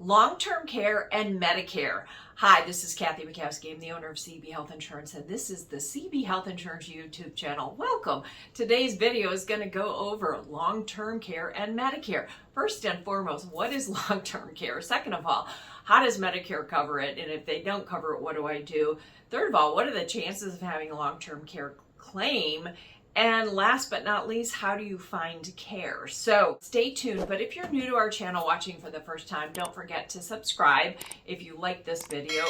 long-term care and Medicare. Hi, this is Kathy Mikowski. I'm the owner of CB Health Insurance, and this is the CB Health Insurance YouTube channel. Welcome. Today's video is going to go over long-term care and Medicare. First and foremost, what is long-term care? Second of all, how does Medicare cover it? And if they don't cover it, what do I do? Third of all, what are the chances of having a long-term care claim? And last but not least, how do you find care? So stay tuned, but if you're new to our channel watching for the first time, don't forget to subscribe. If you like this video,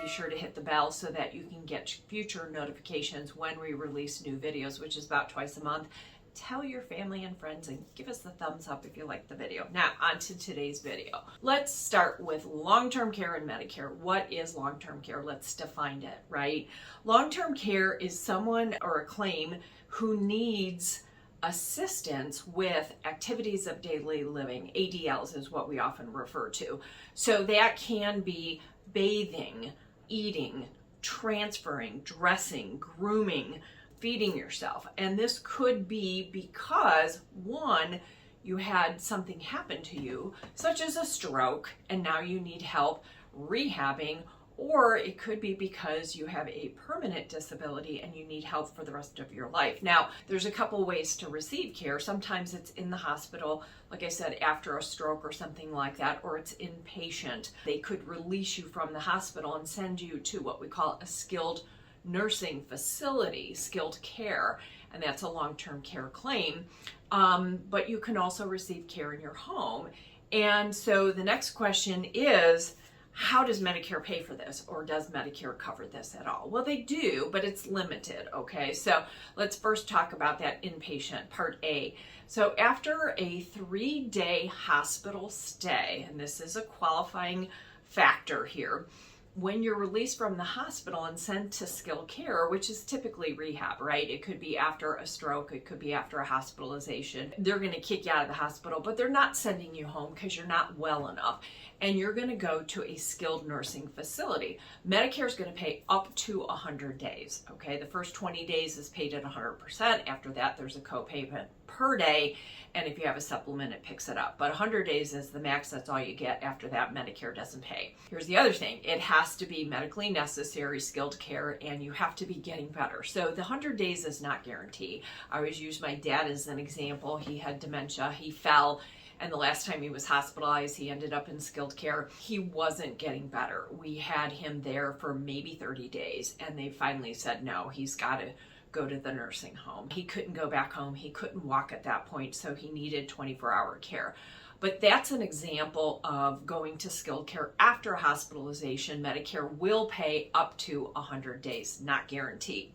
be sure to hit the bell so that you can get future notifications when we release new videos, which is about twice a month. Tell your family and friends and give us the thumbs up if you like the video. Now, on to today's video. Let's start with long-term care and Medicare. What is long-term care? Let's define it, right? Long-term care is someone or a claim who needs assistance with activities of daily living. ADLs is what we often refer to. So that can be bathing, eating, transferring, dressing, grooming, feeding yourself. And this could be because, one, you had something happen to you, such as a stroke, and now you need help rehabbing, or it could be because you have a permanent disability and you need help for the rest of your life. Now, there's a couple ways to receive care. Sometimes it's in the hospital, like I said, after a stroke or something like that, or it's inpatient. They could release you from the hospital and send you to what we call a skilled nursing facility, skilled care, and that's a long-term care claim. But you can also receive care in your home. And so the next question is, how does Medicare pay for this, or does Medicare cover this at all? Well, they do, but it's limited, okay? So let's first talk about that inpatient, Part A. So after a 3-day hospital stay, and this is a qualifying factor here, when you're released from the hospital and sent to skilled care, which is typically rehab, right? It could be after a stroke, it could be after a hospitalization. They're going to kick you out of the hospital, but they're not sending you home because you're not well enough. And you're going to go to a skilled nursing facility. Medicare is going to pay up to 100 days, okay? The first 20 days is paid at 100%. After that, there's a copayment per day. And if you have a supplement, it picks it up. But 100 days is the max. That's all you get. After that, Medicare doesn't pay. Here's the other thing. It has to be medically necessary, skilled care, and you have to be getting better. So the 100 days is not guaranteed. I always use my dad as an example. He had dementia. He fell. And the last time he was hospitalized, he ended up in skilled care. He wasn't getting better. We had him there for maybe 30 days. And they finally said, no, he's got to go to the nursing home. He couldn't go back home. He couldn't walk at that point, so he needed 24-hour care. But that's an example of going to skilled care after hospitalization. Medicare will pay up to 100 days, not guaranteed.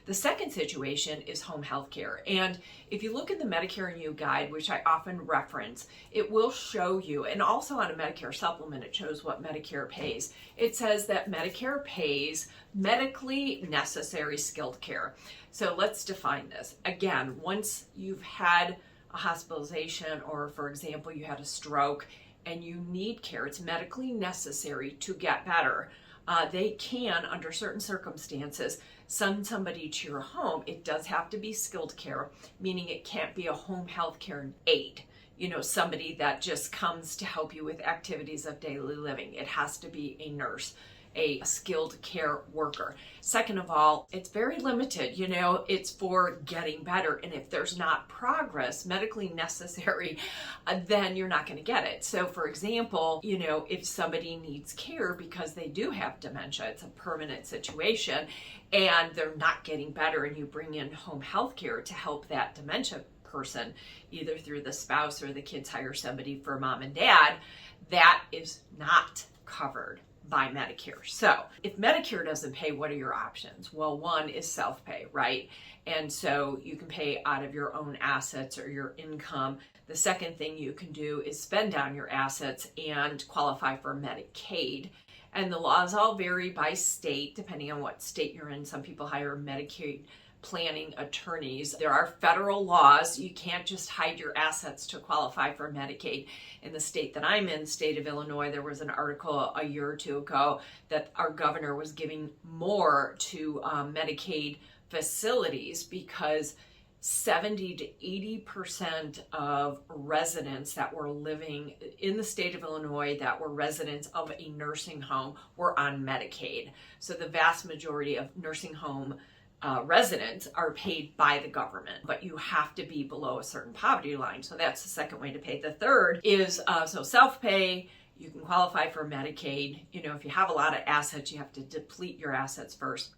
The second situation is home health care. And if you look at the Medicare and You guide, which I often reference, it will show you, and also on a Medicare supplement, it shows what Medicare pays. It says that Medicare pays medically necessary skilled care. So let's define this. Again, once you've had a hospitalization, or for example, you had a stroke and you need care, it's medically necessary to get better. They can, under certain circumstances, send somebody to your home. It does have to be skilled care, meaning it can't be a home health care aide, somebody that just comes to help you with activities of daily living. It has to be a nurse, a skilled care worker. Second of all, it's very limited. It's for getting better. And if there's not progress, medically necessary, then you're not going to get it. So for example, if somebody needs care because they do have dementia, it's a permanent situation, and they're not getting better, and you bring in home health care to help that dementia person, either through the spouse or the kids hire somebody for mom and dad, that is not covered by Medicare. So if Medicare doesn't pay, what are your options? Well, one is self-pay, right? And so you can pay out of your own assets or your income. The second thing you can do is spend down your assets and qualify for Medicaid. And the laws all vary by state, depending on what state you're in. Some people hire Medicaid planning attorneys. There are federal laws. You can't just hide your assets to qualify for Medicaid. In the state that I'm in, state of Illinois, there was an article a year or two ago that our governor was giving more to Medicaid facilities because 70 to 80% of residents that were living in the state of Illinois that were residents of a nursing home were on Medicaid. So the vast majority of nursing home residents are paid by the government, but you have to be below a certain poverty line. So that's the second way to pay. The third is so self-pay. You can qualify for Medicaid. You know, if you have a lot of assets, you have to deplete your assets first.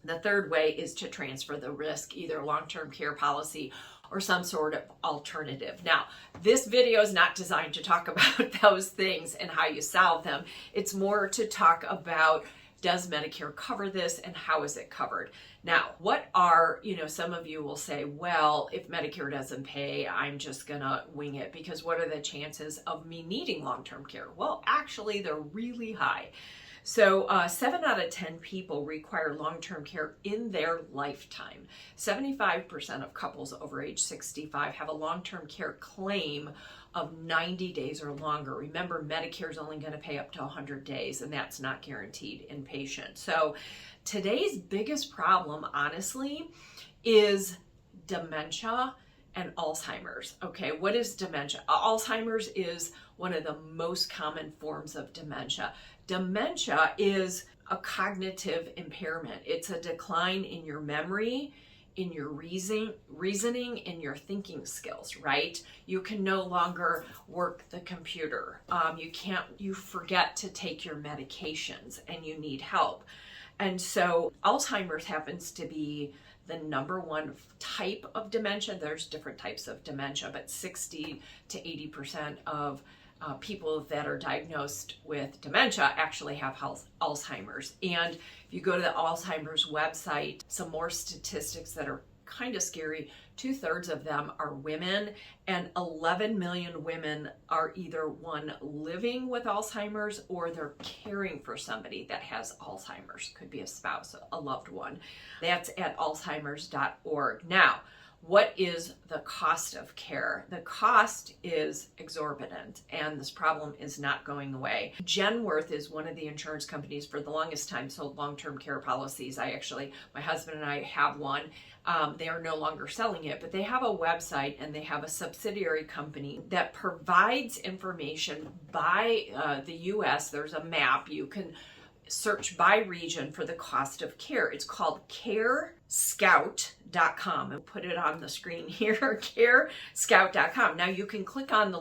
The third way is to transfer the risk, either long-term care policy or some sort of alternative. Now, this video is not designed to talk about those things and how you solve them. It's more to talk about, does Medicare cover this and how is it covered? Now, what are, some of you will say, well, if Medicare doesn't pay, I'm just gonna wing it because what are the chances of me needing long-term care? Well, actually, they're really high. So 7 out of 10 people require long-term care in their lifetime. 75% of couples over age 65 have a long-term care claim of 90 days or longer. Remember, Medicare is only going to pay up to 100 days, and that's not guaranteed inpatient. So today's biggest problem, honestly, is dementia and Alzheimer's. Okay, what is dementia? Alzheimer's is one of the most common forms of dementia. Dementia is a cognitive impairment. It's a decline in your memory, in your reasoning, in your thinking skills, right? You can no longer work the computer. You forget to take your medications and you need help. And so Alzheimer's happens to be the number one type of dementia. There's different types of dementia, but 60 to 80% of people that are diagnosed with dementia actually have Alzheimer's. And if you go to the Alzheimer's website, some more statistics that are kind of scary. 2/3 of them are women, and 11 million women are either one living with Alzheimer's or they're caring for somebody that has Alzheimer's. Could be a spouse, a loved one. That's at alzheimers.org. Now, what is the cost of care? The cost is exorbitant, and this problem is not going away. Genworth is one of the insurance companies for the longest time sold long-term care policies. My husband and I have one. They are no longer selling it, but they have a website and they have a subsidiary company that provides information by the U.S. There's a map. You can search by region for the cost of care. It's called carescout.com. And put it on the screen here, carescout.com. Now you can click on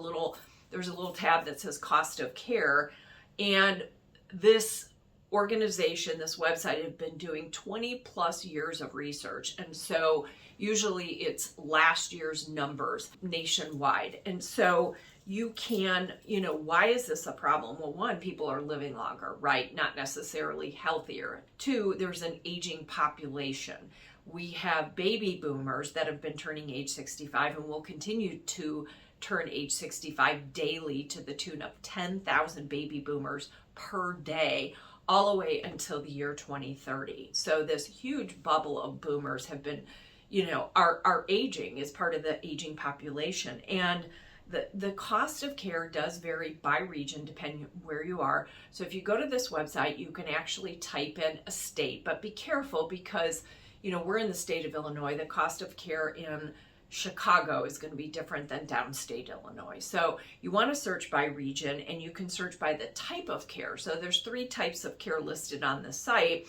there's a little tab that says cost of care, and this organization, this website, have been doing 20 plus years of research. And so usually it's last year's numbers nationwide. And so you can, why is this a problem? Well, one, people are living longer, right? Not necessarily healthier. Two, there's an aging population. We have baby boomers that have been turning age 65 and will continue to turn age 65 daily to the tune of 10,000 baby boomers per day, all the way until the year 2030. So this huge bubble of boomers have been, are aging as part of the aging population. And the cost of care does vary by region depending where you are. So if you go to this website, you can actually type in a state, but be careful because, we're in the state of Illinois. The cost of care in Chicago is going to be different than downstate Illinois. So you want to search by region, and you can search by the type of care. So there's 3 types of care listed on the site.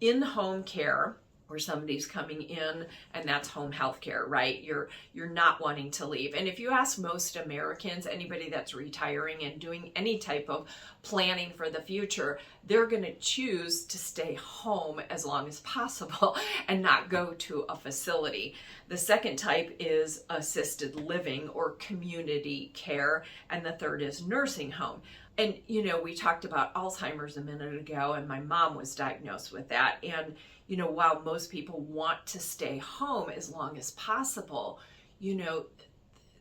In-home care, where somebody's coming in, and that's home health care, right? You're not wanting to leave. And if you ask most Americans, anybody that's retiring and doing any type of planning for the future, they're going to choose to stay home as long as possible and not go to a facility. The second type is assisted living or community care, and the third is nursing home. And, we talked about Alzheimer's a minute ago, and my mom was diagnosed with that. And, while most people want to stay home as long as possible,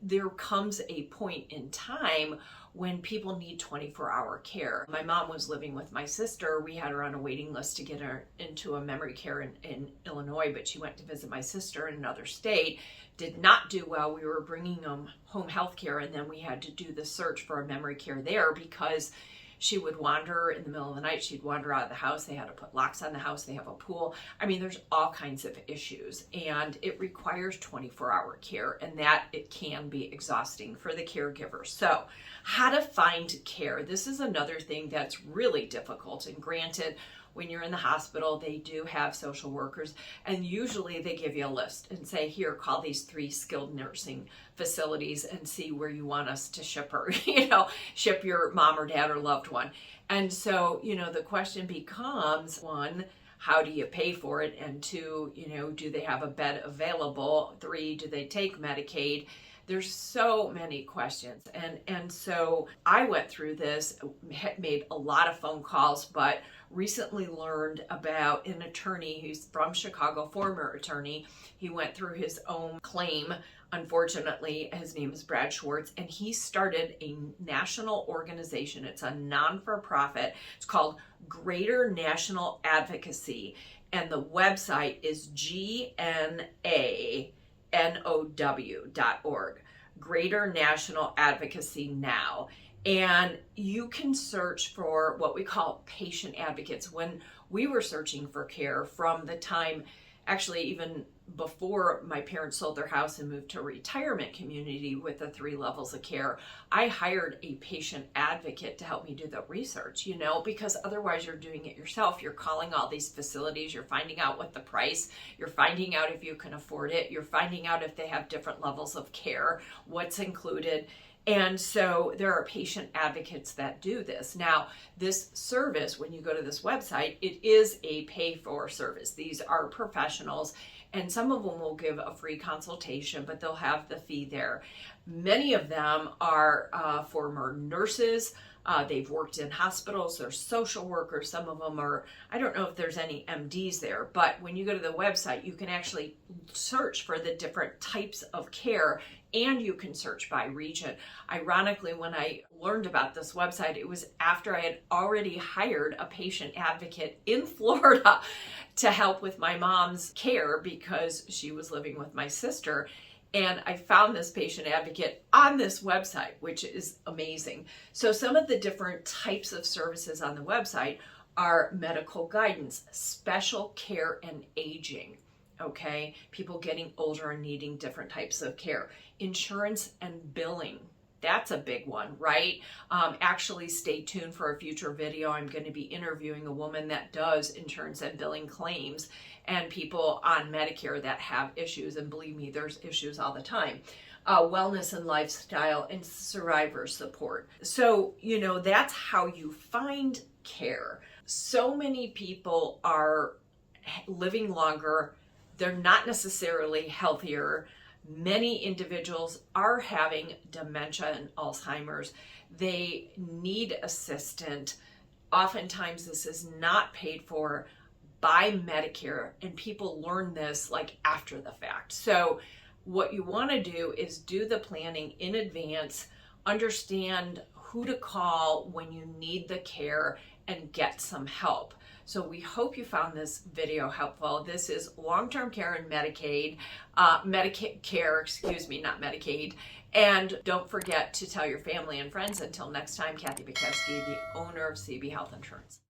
there comes a point in time when people need 24-hour care. My mom was living with my sister. We had her on a waiting list to get her into a memory care in Illinois, but she went to visit my sister in another state, did not do well. We were bringing them home health care, and then we had to do the search for a memory care there because she would wander in the middle of the night. She'd wander out of the house. They had to put locks on the house. They have a pool. I mean, there's all kinds of issues, and it requires 24-hour care, and that it can be exhausting for the caregiver. So how to find care. This is another thing that's really difficult. And granted, when you're in the hospital, they do have social workers, and usually they give you a list and say, here, call these 3 skilled nursing facilities and see where you want us to ship her, ship your mom or dad or loved one. And so, the question becomes, 1, how do you pay for it? And 2, do they have a bed available? 3, do they take Medicaid? There's so many questions. And so I went through this, made a lot of phone calls, but recently learned about an attorney who's from Chicago, former attorney. He went through his own claim. Unfortunately, his name is Brad Schwartz, and he started a national organization. It's a non-for-profit. It's called Greater National Advocacy, and the website is GNANOW.org, Greater National Advocacy Now. And you can search for what we call patient advocates. When we were searching for care from the time, actually even before my parents sold their house and moved to a retirement community with the 3 levels of care, I hired a patient advocate to help me do the research, because otherwise you're doing it yourself. You're calling all these facilities, you're finding out what the price, you're finding out if you can afford it, you're finding out if they have different levels of care, what's included. And so there are patient advocates that do this. Now, this service, when you go to this website, it is a pay-for service. These are professionals, and some of them will give a free consultation, but they'll have the fee there. Many of them are former nurses. They've worked in hospitals. They're social workers. Some of them are, I don't know if there's any MDs there, but when you go to the website, you can actually search for the different types of care, and you can search by region. Ironically, when I learned about this website, it was after I had already hired a patient advocate in Florida to help with my mom's care because she was living with my sister. And I found this patient advocate on this website, which is amazing. So some of the different types of services on the website are medical guidance, special care and aging, okay? People getting older and needing different types of care. Insurance and billing, that's a big one, right? Actually, stay tuned for a future video. I'm going to be interviewing a woman that does insurance and billing claims and people on Medicare that have issues. And believe me, there's issues all the time. Wellness and lifestyle and survivor support. So, that's how you find care. So many people are living longer. They're not necessarily healthier. Many individuals are having dementia and Alzheimer's. They need assistance. Oftentimes this is not paid for by Medicare, and people learn this after the fact. So what you want to do is do the planning in advance, understand who to call when you need the care, and get some help. So we hope you found this video helpful. This is long-term care and Medicaid, Medicare, not Medicaid. And don't forget to tell your family and friends. Until next time, Kathy Bukowski, the owner of CB Health Insurance.